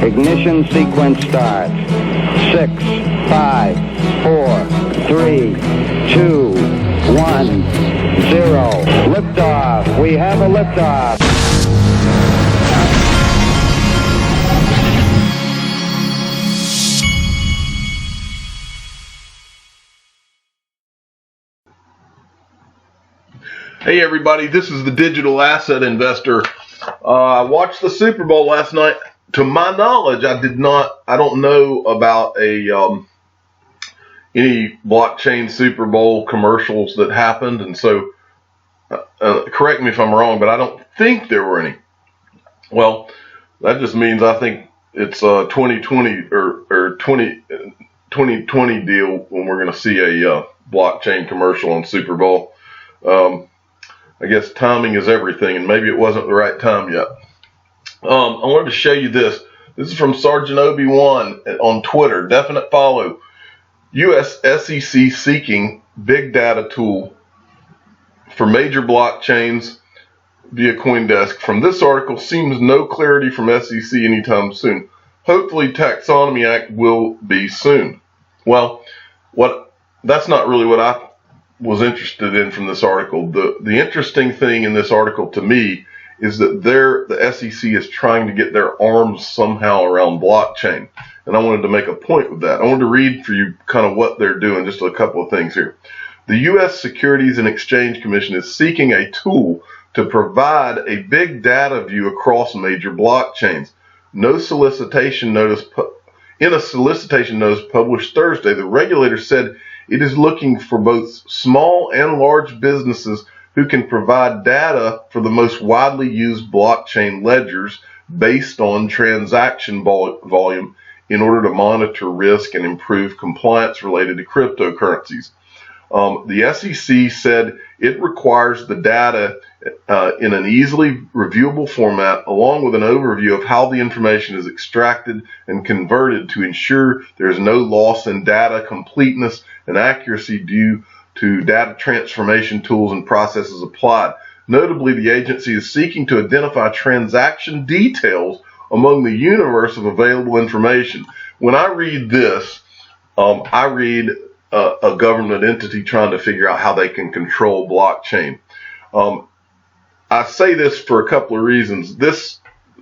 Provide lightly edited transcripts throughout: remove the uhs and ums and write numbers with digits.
Ignition sequence starts. 6, 5, 4, 3, 2, 1, 0. Liftoff. We have a liftoff. Hey everybody, this is the digital asset investor. I watched the Super Bowl last night. To my knowledge, I don't know about any blockchain Super Bowl commercials that happened, and so correct me if I'm wrong, but I don't think there were any. Well, that just means I think it's a 2020 or 2020 deal when we're going to see a blockchain commercial on Super Bowl. I guess timing is everything, and maybe it wasn't the right time yet. I wanted to show you this. This is from Sergeant Obi-Wan on Twitter. Definite follow. U.S. SEC seeking big data tool for major blockchains via CoinDesk. From this article, seems no clarity from SEC anytime soon. Hopefully, Taxonomy Act will be soon. Well, that's not really what I was interested in from this article. The interesting thing in this article to me is that the SEC is trying to get their arms somehow around blockchain. And I wanted to make a point with that. I wanted to read for you kind of what they're doing, just a couple of things here. The U.S. Securities and Exchange Commission is seeking a tool to provide a big data view across major blockchains. In a solicitation notice published Thursday, the regulator said it is looking for both small and large businesses who can provide data for the most widely used blockchain ledgers based on transaction volume in order to monitor risk and improve compliance related to cryptocurrencies. The SEC said it requires the data in an easily reviewable format, along with an overview of how the information is extracted and converted to ensure there is no loss in data completeness and accuracy due to data transformation tools and processes applied. Notably, the agency is seeking to identify transaction details among the universe of available information. When I read this, I read a government entity trying to figure out how they can control blockchain. I say this for a couple of reasons. This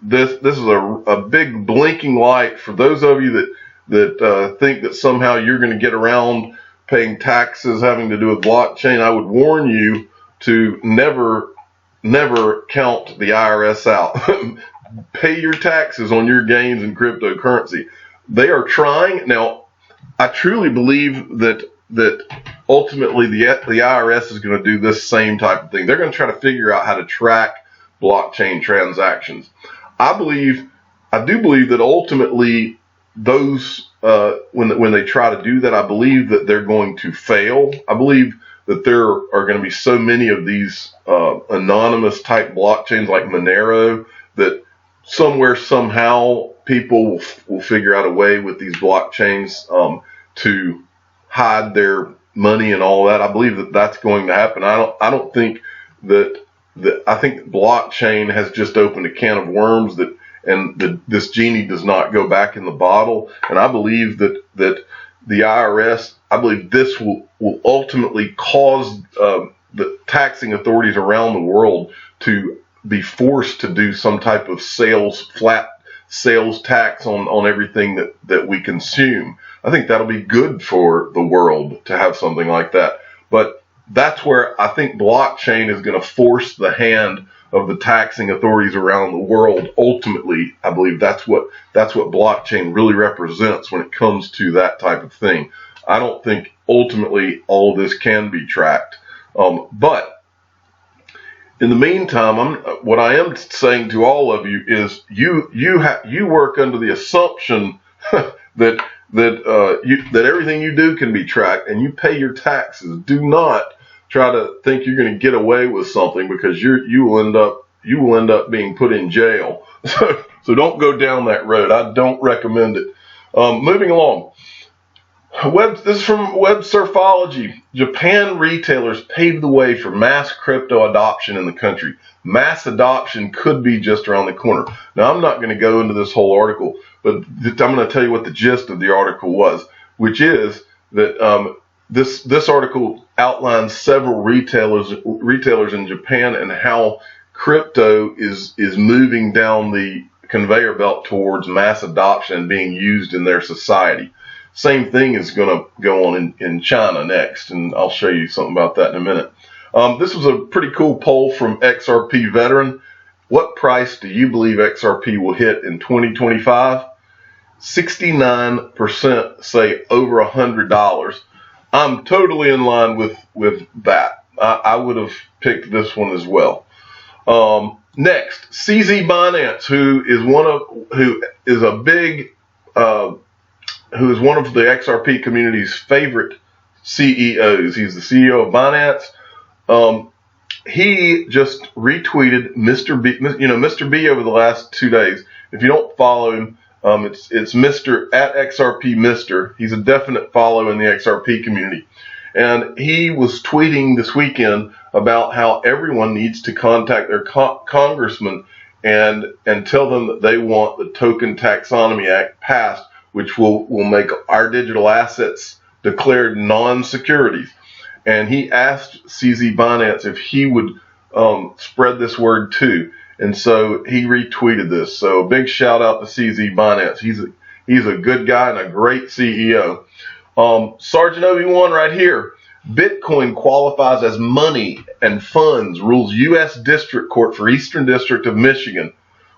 is a big blinking light for those of you that think that somehow you're going to get around paying taxes having to do with blockchain. I would warn you to never count the IRS out. Pay your taxes on your gains in cryptocurrency. They are trying. Now, I truly believe that ultimately the IRS is going to do this same type of thing. They're going to try to figure out how to track blockchain transactions. I do believe that ultimately those when they try to do that, I believe that they're going to fail. I believe that there are going to be so many of these anonymous type blockchains like Monero that somewhere somehow people will figure out a way with these blockchains to hide their money and all that. I believe that that's going to happen. I don't think that I think blockchain has just opened a can of worms this genie does not go back in the bottle. And I believe that the IRS, I believe this will ultimately cause the taxing authorities around the world to be forced to do some type of flat sales tax on everything that we consume. I think that'll be good for the world to have something like that. But that's where I think blockchain is going to force the hand of the taxing authorities around the world. Ultimately, I believe that's what blockchain really represents when it comes to that type of thing. I don't think ultimately all of this can be tracked. But in the meantime, what I am saying to all of you is you work under the assumption that everything you do can be tracked, and you pay your taxes. Do not try to think you're going to get away with something, because you will end up being put in jail. So don't go down that road. I don't recommend it. Moving along. This is from Web Surfology. Japan retailers paved the way for mass crypto adoption in the country. Mass adoption could be just around the corner. Now, I'm not going to go into this whole article, but I'm going to tell you what the gist of the article was, which is that this article outlines several retailers in Japan and how crypto is moving down the conveyor belt towards mass adoption and being used in their society. Same thing is going to go on in China next, and I'll show you something about that in a minute. This was a pretty cool poll from XRP Veteran. What price do you believe XRP will hit in 2025? 69% say over $100. I'm totally in line with that. I would have picked this one as well. Next, CZ Binance, who is one of the XRP community's favorite CEOs. He's the CEO of Binance. He just retweeted Mr. B. Mr. B over the last 2 days. If you don't follow him, it's Mr. at XRP Mr. He's a definite follow in the XRP community. And he was tweeting this weekend about how everyone needs to contact their congressman and tell them that they want the Token Taxonomy Act passed, which will make our digital assets declared non-securities. And he asked CZ Binance if he would spread this word too. And so he retweeted this. So a big shout out to CZ Binance. He's a good guy and a great CEO. Sergeant Obi-Wan right here. Bitcoin qualifies as money and funds, rules U.S. District Court for Eastern District of Michigan.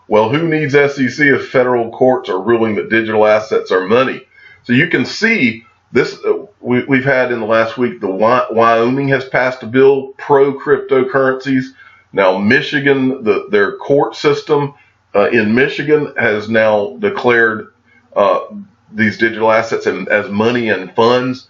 Well, who needs SEC if federal courts are ruling that digital assets are money? So you can see this. We've had in the last week, Wyoming has passed a bill pro cryptocurrencies. Now Michigan, their court system in Michigan has now declared these digital assets as money and funds.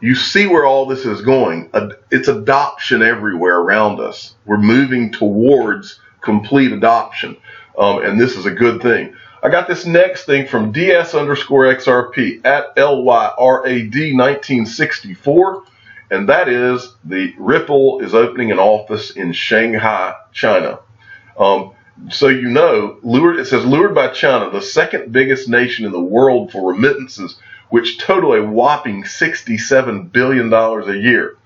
You see where all this is going. It's adoption everywhere around us. We're moving towards complete adoption. And this is a good thing. I got this next thing from DS_XRP at LYRAD 1964. And that is the Ripple is opening an office in Shanghai, China. So it says lured by China, the second biggest nation in the world for remittances, which total a whopping $67 billion a year.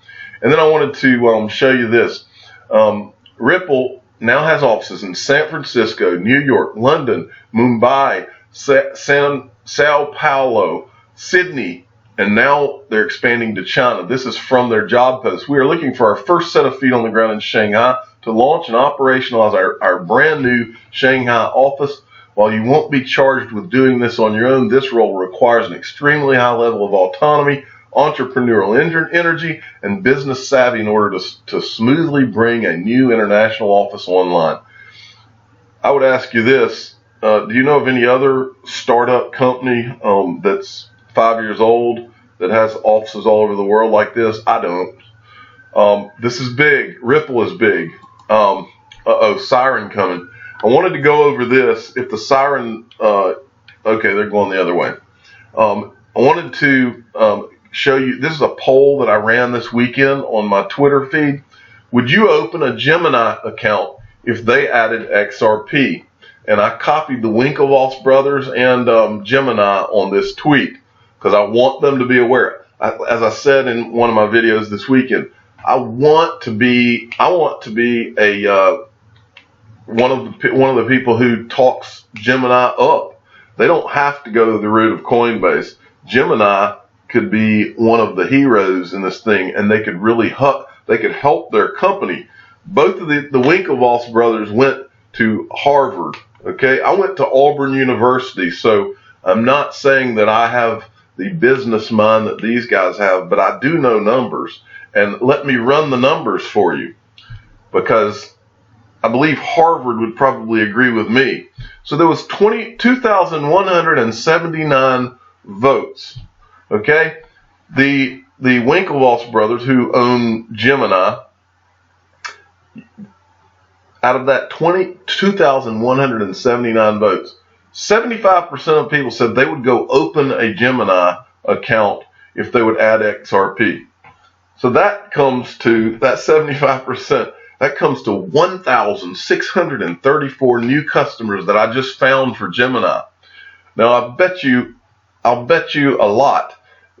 And then I wanted to show you this. Ripple now has offices in San Francisco, New York, London, Mumbai, Sao Paulo, Sydney, and now they're expanding to China. This is from their job post. We are looking for our first set of feet on the ground in Shanghai to launch and operationalize our brand new Shanghai office. While you won't be charged with doing this on your own, this role requires an extremely high level of autonomy, entrepreneurial energy, and business savvy in order to smoothly bring a new international office online. I would ask you this. Do you know of any other startup company that's 5 years old that has offices all over the world like this? I don't. This is big. Ripple is big. Siren coming. I wanted to go over this. If the siren, okay, they're going the other way. I wanted to show you, this is a poll that I ran this weekend on my Twitter feed. Would you open a Gemini account if they added XRP? And I copied the Winklevoss brothers and Gemini on this tweet because I want them to be aware. As I said in one of my videos this weekend, I want to be a one of the people who talks Gemini up. They don't have to go to the route of Coinbase. Gemini could be one of the heroes in this thing, and they could really help their company. Both of the Winklevoss brothers went to Harvard. Okay, I went to Auburn University, so I'm not saying that I have the business mind that these guys have, but I do know numbers. And let me run the numbers for you, because I believe Harvard would probably agree with me. So there was 2,179 votes. Okay, the Winklevoss brothers, who own Gemini, out of that 2,179 votes, 75% of people said they would go open a Gemini account if they would add XRP. So that comes to, that 75%, that comes to 1,634 new customers that I just found for Gemini. Now I'll bet you a lot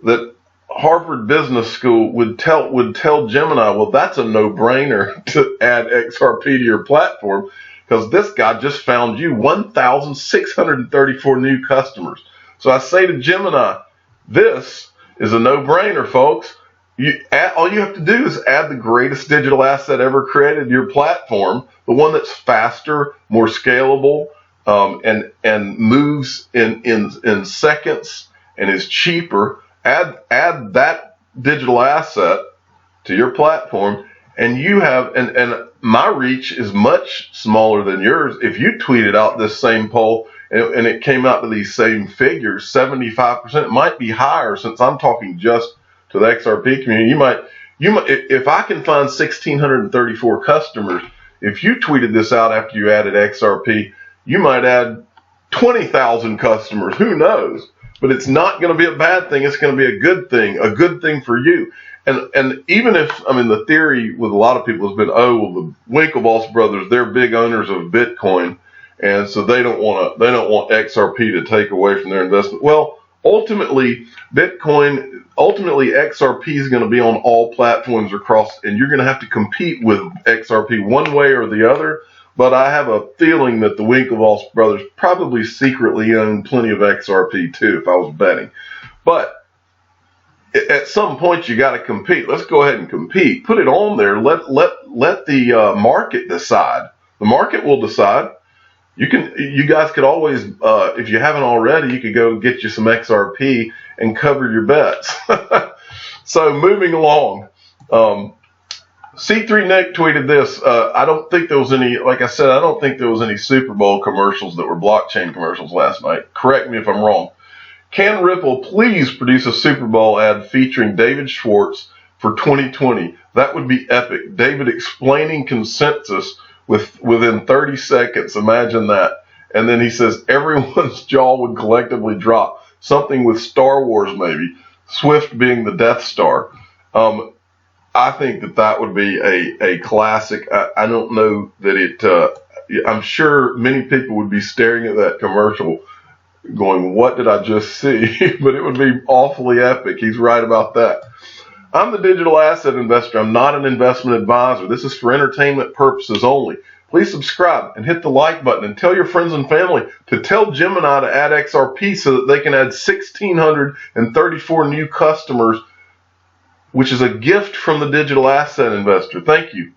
that Harvard Business School would tell Gemini, well, that's a no-brainer to add XRP to your platform, because this guy just found you 1,634 new customers. So I say to Gemini, this is a no-brainer, folks. All you have to do is add the greatest digital asset ever created to your platform, the one that's faster, more scalable, and moves in seconds and is cheaper. Add that digital asset to your platform, and you have, and my reach is much smaller than yours. If you tweeted out this same poll and it came out to these same figures, 75%, it might be higher since I'm talking just to the XRP community. You might, if I can find 1,634 customers, if you tweeted this out after you added XRP, you might add 20,000 customers. Who knows? But it's not going to be a bad thing. It's going to be a good thing for you. And even if, I mean, the theory with a lot of people has been, oh, well, the Winklevoss brothers, they're big owners of Bitcoin, and so they don't want XRP to take away from their investment. Well, ultimately, XRP is going to be on all platforms across, and you're going to have to compete with XRP one way or the other. But I have a feeling that the Winklevoss brothers probably secretly own plenty of XRP too, if I was betting. But at some point, you got to compete. Let's go ahead and compete. Put it on there. Let the market decide. The market will decide. You guys could always, if you haven't already, you could go get you some XRP and cover your bets. So moving along. C3 Nick tweeted this. I don't think there was any, like I said, I don't think there was any Super Bowl commercials that were blockchain commercials last night. Correct me if I'm wrong. Can Ripple please produce a Super Bowl ad featuring David Schwartz for 2020? That would be epic. David explaining consensus within 30 seconds. Imagine that. And then he says everyone's jaw would collectively drop. Something with Star Wars maybe. Swift being the Death Star. I think that would be a classic. I don't know that it, I'm sure many people would be staring at that commercial going, what did I just see? But it would be awfully epic. He's right about that. I'm the digital asset investor. I'm not an investment advisor. This is for entertainment purposes only. Please subscribe and hit the like button and tell your friends and family to tell Gemini to add XRP so that they can add 1,634 new customers, which is a gift from the digital asset investor. Thank you.